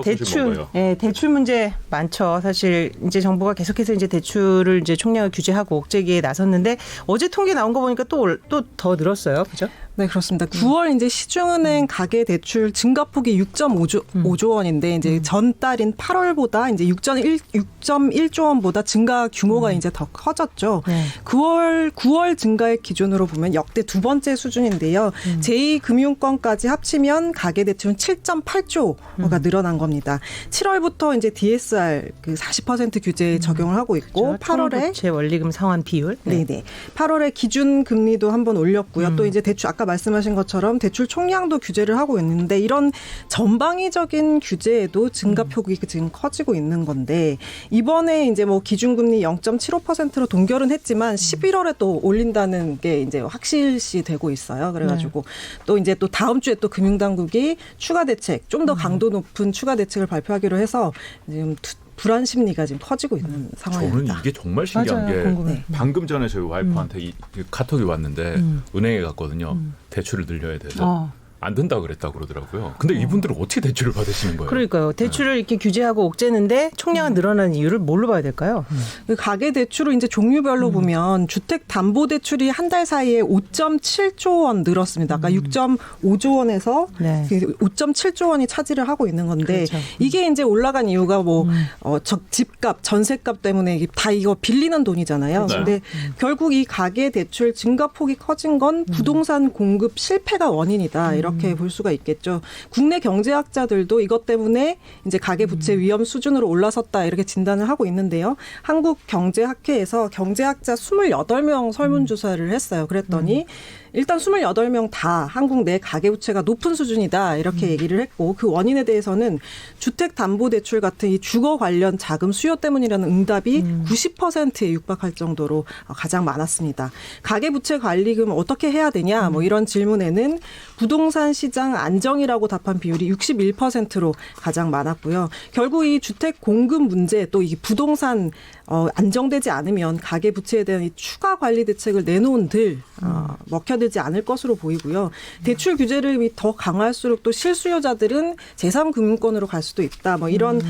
대출 문제 많죠. 사실 이제 정부가 계속해서 이제 대출을 이제 총량을 규제하고 억제기에 나섰는데 어제 통계 나온 거 보니까 또 더 늘었어요, 그죠? 네, 그렇습니다. 9월 이제 시중은행 가계 대출 증가폭이 6.5조 원인데 이제 전달인 8월보다 이제 6.1조 원보다 증가 규모가 이제 더 커졌죠. 네. 9월 증가액 기준으로 보면 역대 두 번째 수준인데요. 제2금융권까지 합치면 가계 대출은 7.8조가 늘어난 겁니다. 7월부터 이제 DSR 그 40% 규제 적용을 하고 있고 그렇죠. 8월에 제 원리금 상환 비율. 네. 8월에 기준 금리도 한번 올렸고요. 또 이제 대출 아까 말씀하신 것처럼 대출 총량도 규제를 하고 있는데 이런 전방위적인 규제에도 증가폭이 지금 커지고 있는 건데 이번에 이제 뭐 기준금리 0.75%로 동결은 했지만 11월에 또 올린다는 게 이제 확실시 되고 있어요. 그래가지고 또 이제 또 다음 주에 또 금융당국이 추가 대책 좀 더 강도 높은 추가 대책을 발표하기로 해서 지금 불안 심리가 지금 커지고 있는 상황입니다. 저는 이게 정말 신기한 맞아요. 게 궁금해. 방금 전에 저희 와이프한테 이 카톡이 왔는데 은행에 갔거든요. 대출을 늘려야 돼서. 안 된다 그랬다고 그러더라고요. 근데 이분들은 어떻게 대출을 받으시는 거예요? 그러니까요. 대출을 이렇게 규제하고 억제는데 총량은 늘어나는 이유를 뭘로 봐야 될까요? 가계 대출을 이제 종류별로 보면 주택담보대출이 한 달 사이에 5.7조 원 늘었습니다. 아까 6.5조 원에서 네. 5.7조 원이 차지를 하고 있는 건데 그렇죠. 이게 이제 올라간 이유가 뭐 집값, 전세값 때문에 다 이거 빌리는 돈이잖아요. 네. 근데 결국 이 가계 대출 증가폭이 커진 건 부동산 공급 실패가 원인이다. 이렇게 볼 수가 있겠죠. 국내 경제학자들도 이것 때문에 이제 가계부채 위험 수준으로 올라섰다 이렇게 진단을 하고 있는데요. 한국경제학회에서 경제학자 28명 설문조사를 했어요. 그랬더니 일단 28명 다 한국 내 가계부채가 높은 수준이다 이렇게 얘기를 했고 그 원인에 대해서는 주택담보대출 같은 이 주거 관련 자금 수요 때문이라는 응답이 90%에 육박할 정도로 가장 많았습니다. 가계부채 관리금 어떻게 해야 되냐 뭐 이런 질문에는 부동산 시장 안정이라고 답한 비율이 61%로 가장 많았고요. 결국 이 주택 공급 문제 또 이 부동산 안정되지 않으면 가계부채에 대한 이 추가 관리 대책을 내놓은들 먹혀들지 않을 것으로 보이고요. 대출 규제를 더 강화할수록 또 실수요자들은 제3금융권으로 갈 수도 있다. 뭐 이런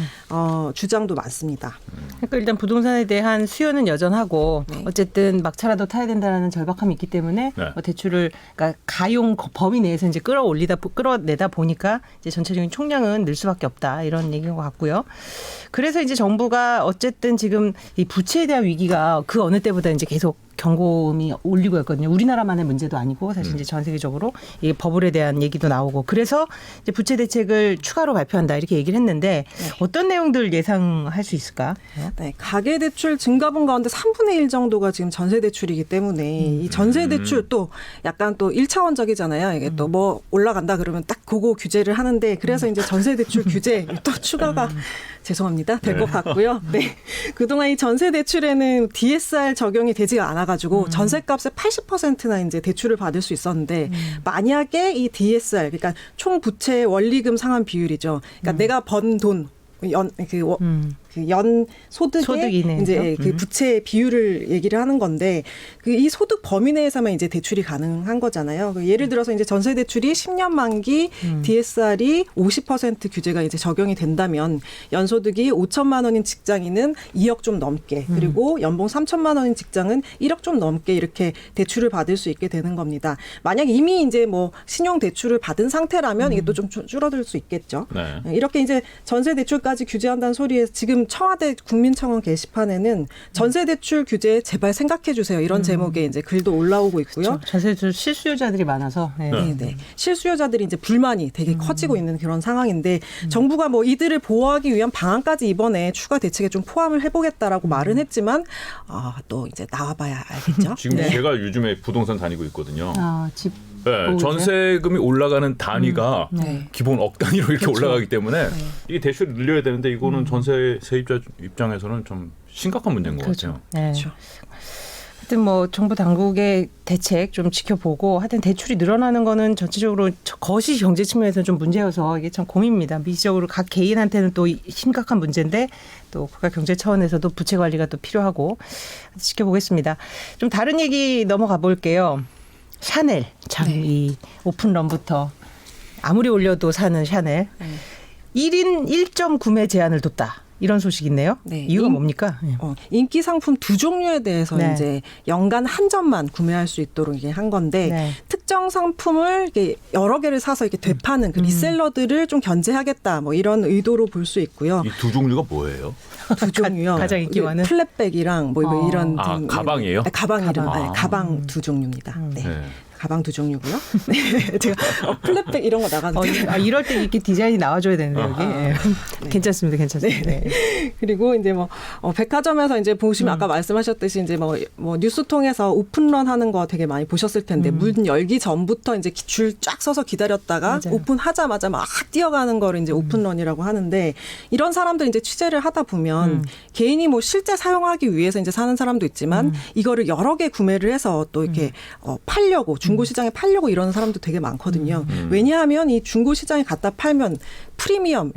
주장도 많습니다. 그러니까 일단 부동산에 대한 수요는 여전하고 어쨌든 막차라도 타야 된다는 절박함이 있기 때문에 대출을 그러니까 가용 범위 내에서 이제 끌어내다 보니까 이제 전체적인 총량은 늘 수밖에 없다 이런 얘기인 것 같고요. 그래서 이제 정부가 어쨌든 지금 이 부채에 대한 위기가 그 어느 때보다 이제 계속 경고음이 올리고 있거든요. 우리나라만의 문제도 아니고 사실 이제 전 세계적으로 이 버블에 대한 얘기도 나오고 그래서 이제 부채 대책을 추가로 발표한다 이렇게 얘기를 했는데 어떤 내용들 예상할 수 있을까? 네, 가계 대출 증가분 가운데 3분의 1 정도가 지금 전세 대출이기 때문에 이 전세 대출 또 약간 또 1차원적이잖아요. 이게 또 뭐 올라간다 그러면 딱 그거 규제를 하는데 그래서 이제 전세 대출 규제 또 추가가 죄송합니다. 될 것 같고요. 네. 그동안 이 전세 대출에는 DSR 적용이 되지가 않아가지고 전세값의 80%나 이제 대출을 받을 수 있었는데 만약에 이 DSR 그러니까 총 부채 원리금 상환 비율이죠. 그러니까 내가 번 돈 연 소득의 이제 그 부채 비율을 얘기를 하는 건데 그 이 소득 범위 내에서만 이제 대출이 가능한 거잖아요. 예를 들어서 이제 전세 대출이 10년 만기 DSR이 50% 규제가 이제 적용이 된다면 연소득이 5천만 원인 직장인은 2억 좀 넘게 그리고 연봉 3천만 원인 직장은 1억 좀 넘게 이렇게 대출을 받을 수 있게 되는 겁니다. 만약 이미 이제 뭐 신용 대출을 받은 상태라면 이게 또 좀 줄어들 수 있겠죠. 네. 이렇게 이제 전세 대출까지 규제한다는 소리에 지금 청와대 국민청원 게시판에는 전세대출 규제 제발 생각해 주세요. 이런 제목의 이제 글도 올라오고 있고요. 그렇죠. 전세대출 실수요자들이 많아서. 네. 실수요자들이 이제 불만이 되게 커지고 있는 그런 상황인데 정부가 뭐 이들을 보호하기 위한 방안까지 이번에 추가 대책에 좀 포함을 해보겠다라고 말은 했지만 또 이제 나와봐야 알겠죠. 지금 제가 요즘에 부동산 다니고 있거든요. 집. 네, 전세금이 올라가는 단위가 기본 억 단위로 이렇게 올라가기 때문에 이게 대출을 늘려야 되는데 이거는 전세 세입자 입장에서는 좀 심각한 문제인 것 같아요. 네. 그렇죠. 하여튼 뭐 정부 당국의 대책 좀 지켜보고 하여튼 대출이 늘어나는 거는 전체적으로 거시 경제 측면에서 좀 문제여서 이게 참 고민입니다. 미시적으로 각 개인한테는 또 심각한 문제인데 또 국가 경제 차원에서도 부채 관리가 또 필요하고 지켜보겠습니다. 좀 다른 얘기 넘어가 볼게요. 샤넬 참 이 오픈런부터 아무리 올려도 사는 샤넬 1인 1점 구매 제한을 뒀다. 이런 소식이 있네요. 네. 이유가 뭡니까? 인기 상품 두 종류에 대해서 네. 이제 연간 한 점만 구매할 수 있도록 이게 한 건데 네. 특정 상품을 이렇게 여러 개를 사서 이렇게 되파는 그 리셀러들을 좀 견제하겠다. 뭐 이런 의도로 볼 수 있고요. 이 두 종류가 뭐예요? 두 종류요. 가장 인기 많은? 플랫백이랑 뭐 이런 아, 가방이에요? 네, 가방 이름. 가방. 네, 가방 두 종류입니다. 네. 네. 가방 두 종류고요. 네, 제가 플랫백 이런 거 나가도 이럴 때 이렇게 디자인이 나와줘야 되는데 여기. 네. 괜찮습니다, 괜찮습니다. 네. 그리고 이제 뭐 백화점에서 이제 보시면 아까 말씀하셨듯이 이제 뭐 뉴스 통해서 오픈런 하는 거 되게 많이 보셨을 텐데 문 열기 전부터 이제 줄 쫙 서서 기다렸다가 맞아요. 오픈하자마자 막 뛰어가는 거를 이제 오픈런이라고 하는데 이런 사람들 이제 취재를 하다 보면 개인이 뭐 실제 사용하기 위해서 이제 사는 사람도 있지만 이거를 여러 개 구매를 해서 또 이렇게 팔려고 중고 시장에 팔려고 이러는 사람도 되게 많거든요. 왜냐하면 이 중고 시장에 갖다 팔면 프리미엄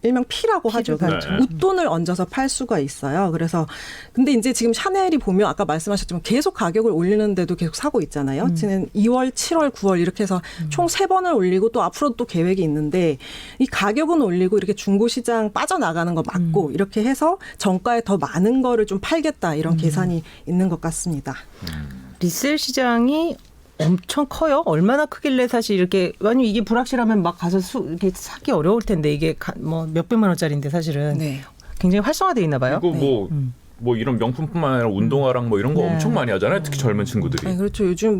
일명 피라고 하죠. 그러니까 네. 웃돈을 얹어서 팔 수가 있어요. 그래서 근데 이제 지금 샤넬이 보면 아까 말씀하셨지만 계속 가격을 올리는데도 계속 사고 있잖아요. 지금 2월, 7월, 9월 이렇게 해서 총 3번을 올리고 또 앞으로 또 계획이 있는데 이 가격은 올리고 이렇게 중고 시장 빠져나가는 거 맞고 이렇게 해서 정가에 더 많은 거를 좀 팔겠다 이런 계산이 있는 것 같습니다. 리셀 시장이 엄청 커요. 얼마나 크길래 사실 이렇게 아니 이게 불확실하면 막 가서 이렇게 사기 어려울 텐데 이게 뭐 몇백만 원짜리인데 사실은 네. 굉장히 활성화되어 있나 봐요. 그리고 뭐 이런 명품뿐만 아니라 운동화랑 뭐 이런 거 네. 엄청 많이 하잖아요. 특히 젊은 친구들이. 네, 그렇죠. 요즘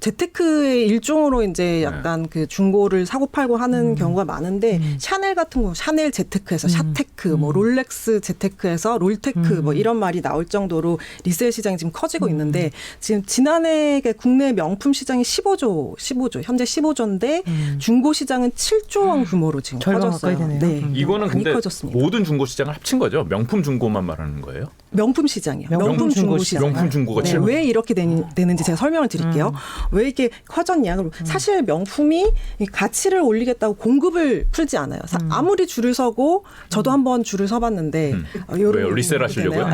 재테크의 일종으로 이제 약간 그 중고를 사고 팔고 하는 경우가 많은데 샤넬 같은 거 샤넬 재테크에서 샤테크, 뭐 롤렉스 재테크에서 롤테크 뭐 이런 말이 나올 정도로 리셀 시장이 지금 커지고 있는데 지금 지난해 국내 명품 시장이 15조 현재 15조인데 중고 시장은 7조 원 규모로 지금 절반 커졌어요. 가까이 되네요. 이거는 많이 근데 커졌습니다. 모든 중고 시장을 합친 거죠. 명품 중고만 말하는 거예요. 명품 시장이요. 명품 중고 시장. 명품 중고가 네, 7만. 왜 이렇게 되는지 제가 설명을 드릴게요. 왜 이렇게 커졌냐? 그럼 사실 명품이 이 가치를 올리겠다고 공급을 풀지 않아요. 아무리 줄을 서고 저도 한번 줄을 서봤는데 왜요? 리셀 하시려고요?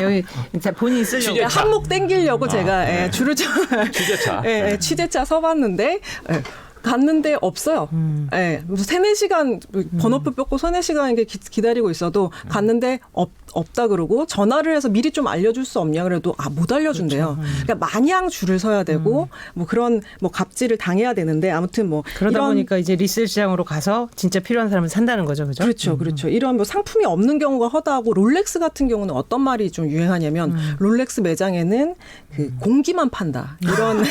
여기 진짜 본인이 쓰려고. 취재차. 한몫 땡기려고 제가 네. 줄을 취재차. 취재차 서봤는데 갔는데 없어요. 예, 무슨 3-4시간 번호표 뺏고 3-4시간 이렇게 기다리고 있어도 갔는데 없다 그러고 전화를 해서 미리 좀 알려줄 수 없냐 그래도 못 알려준대요. 그러니까 마냥 줄을 서야 되고 뭐 그런 뭐 갑질을 당해야 되는데 아무튼 뭐 그러다 이런 보니까 이제 리셀 시장으로 가서 진짜 필요한 사람은 산다는 거죠, 그죠? 그렇죠, 그렇죠. 이런 뭐 상품이 없는 경우가 허다하고 롤렉스 같은 경우는 어떤 말이 좀 유행하냐면 롤렉스 매장에는 그 공기만 판다 이런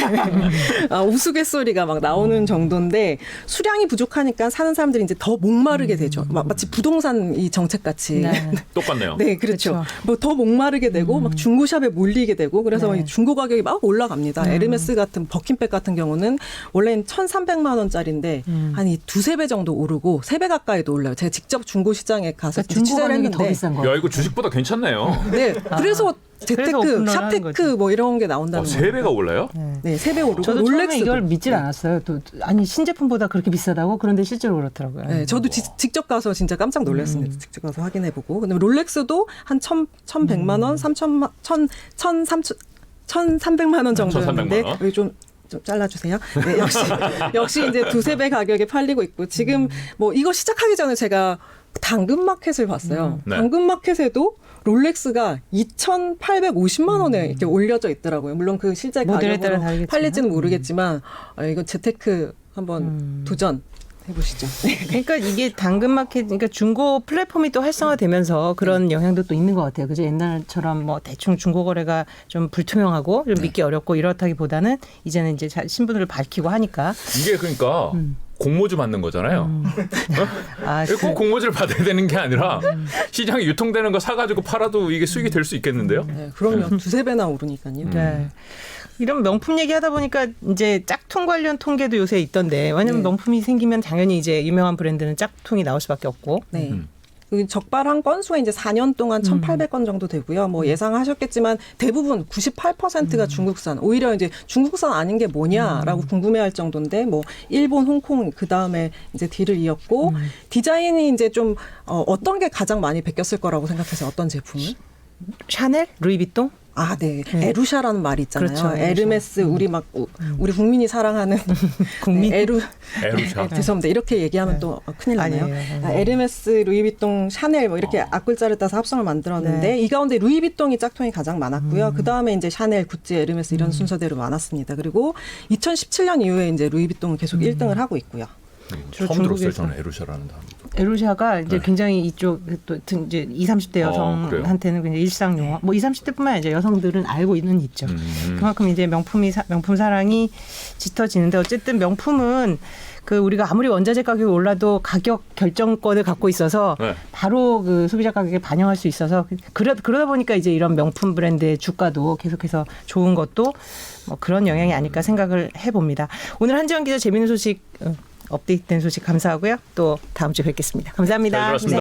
우스갯소리가 막 나오는 정도인데 수량이 부족하니까 사는 사람들이 이제 더 목마르게 되죠. 마치 부동산 이 정책 같이. 네. 똑같네요. 네, 그렇죠. 그렇죠. 뭐 더 목마르게 되고 막 중고샵에 몰리게 되고 그래서 네. 중고 가격이 막 올라갑니다. 에르메스 같은 버킨백 같은 경우는 원래는 1,300만 원짜리인데 한 이 2-3배 정도 오르고 3배 가까이도 올라요. 제가 직접 중고 시장에 가서 그러니까 중고 취재를 가격이 했는데 더 비싼 거. 야, 이거 주식보다 괜찮네요. 네, 그래서 재테크, 오픈런 하는 샤테크 거지. 뭐 이런 게 나온다는 거예요. 3배가 올라요? 네, 3배 오르고 저도 처음에 롤렉스도. 이걸 믿질 않았어요. 또 아니 신제품보다 그렇게 비싸다고? 그런데 실제로 그렇더라고요. 네, 저도 직접 가서 진짜 깜짝 놀랐습니다. 직접 가서 확인해보고. 근데 롤렉스도 한 1,100만 원, 1,300만 원 정도였는데 1,300만 원? 여기 좀 잘라주세요. 네, 역시 이제 2-3배 가격에 팔리고 있고 지금 뭐 이거 시작하기 전에 제가 당근마켓을 봤어요. 네. 당근마켓에도 롤렉스가 2,850만 원에 이렇게 올려져 있더라고요. 물론 그 실제 모델에 따라 가격으로 다르겠지만. 팔릴지는 모르겠지만 이거 재테크 한번 도전 해보시죠. 그러니까 이게 당근마켓, 그러니까 중고 플랫폼이 또 활성화되면서 그런 영향도 또 있는 것 같아요. 그죠? 옛날처럼 뭐 대충 중고 거래가 좀 불투명하고 좀 믿기 어렵고 이렇다기보다는 이제는 이제 신분을 밝히고 하니까. 이게 그러니까 공모주 받는 거잖아요. 아, 꼭 공모주를 받아야 되는 게 아니라 시장에 유통되는 거 사가지고 팔아도 이게 수익이 될 수 있겠는데요? 네, 그럼요. 2-3배나 오르니까요. 네. 이런 명품 얘기하다 보니까 이제 짝퉁 관련 통계도 요새 있던데 왜냐면 네. 명품이 생기면 당연히 이제 유명한 브랜드는 짝퉁이 나올 수밖에 없고. 네. 그 적발한 건수가 이제 4년 동안 1,800건 정도 되고요. 뭐 예상하셨겠지만 대부분 98%가 중국산. 오히려 이제 중국산 아닌 게 뭐냐라고 궁금해할 정도인데 뭐 일본, 홍콩 그 다음에 이제 뒤를 이었고 디자인이 이제 좀 어떤 게 가장 많이 베꼈을 거라고 생각해서 어떤 제품을? 샤넬, 루이비통. 아, 네. 네. 에루샤라는 말이 있잖아요. 그렇죠, 에르메스 우리 우리 국민이 사랑하는 국민? 네, 에루샤. 죄송합니다. 이렇게 얘기하면 또 큰일 나네요. 아니에요. 아, 에르메스, 루이비통, 샤넬 뭐 이렇게 앞글자를 따서 합성을 만들었는데 네. 이 가운데 루이비통이 짝퉁이 가장 많았고요. 그 다음에 이제 샤넬, 구찌, 에르메스 이런 순서대로 많았습니다. 그리고 2017년 이후에 이제 루이비통은 계속 1등을 하고 있고요. 주로 처음 들었어요. 중국에서. 저는 에루샤라는 단어. 에루샤가 이제 네. 굉장히 이쪽 또 이제 20, 30대 여성한테는 굉장히 일상 용어. 뭐 20, 30대뿐만 아니라 여성들은 알고는 있죠. 그만큼 이제 명품 사랑이 짙어지는데 어쨌든 명품은 그 우리가 아무리 원자재 가격이 올라도 가격 결정권을 갖고 있어서 네. 바로 그 소비자 가격에 반영할 수 있어서 그러다 보니까 이제 이런 명품 브랜드의 주가도 계속해서 좋은 것도 뭐 그런 영향이 아닐까 생각을 해봅니다. 오늘 한지원 기자 재미있는 소식 업데이트된 소식 감사하고요. 또 다음 주에 뵙겠습니다. 감사합니다. 잘 들었습니다.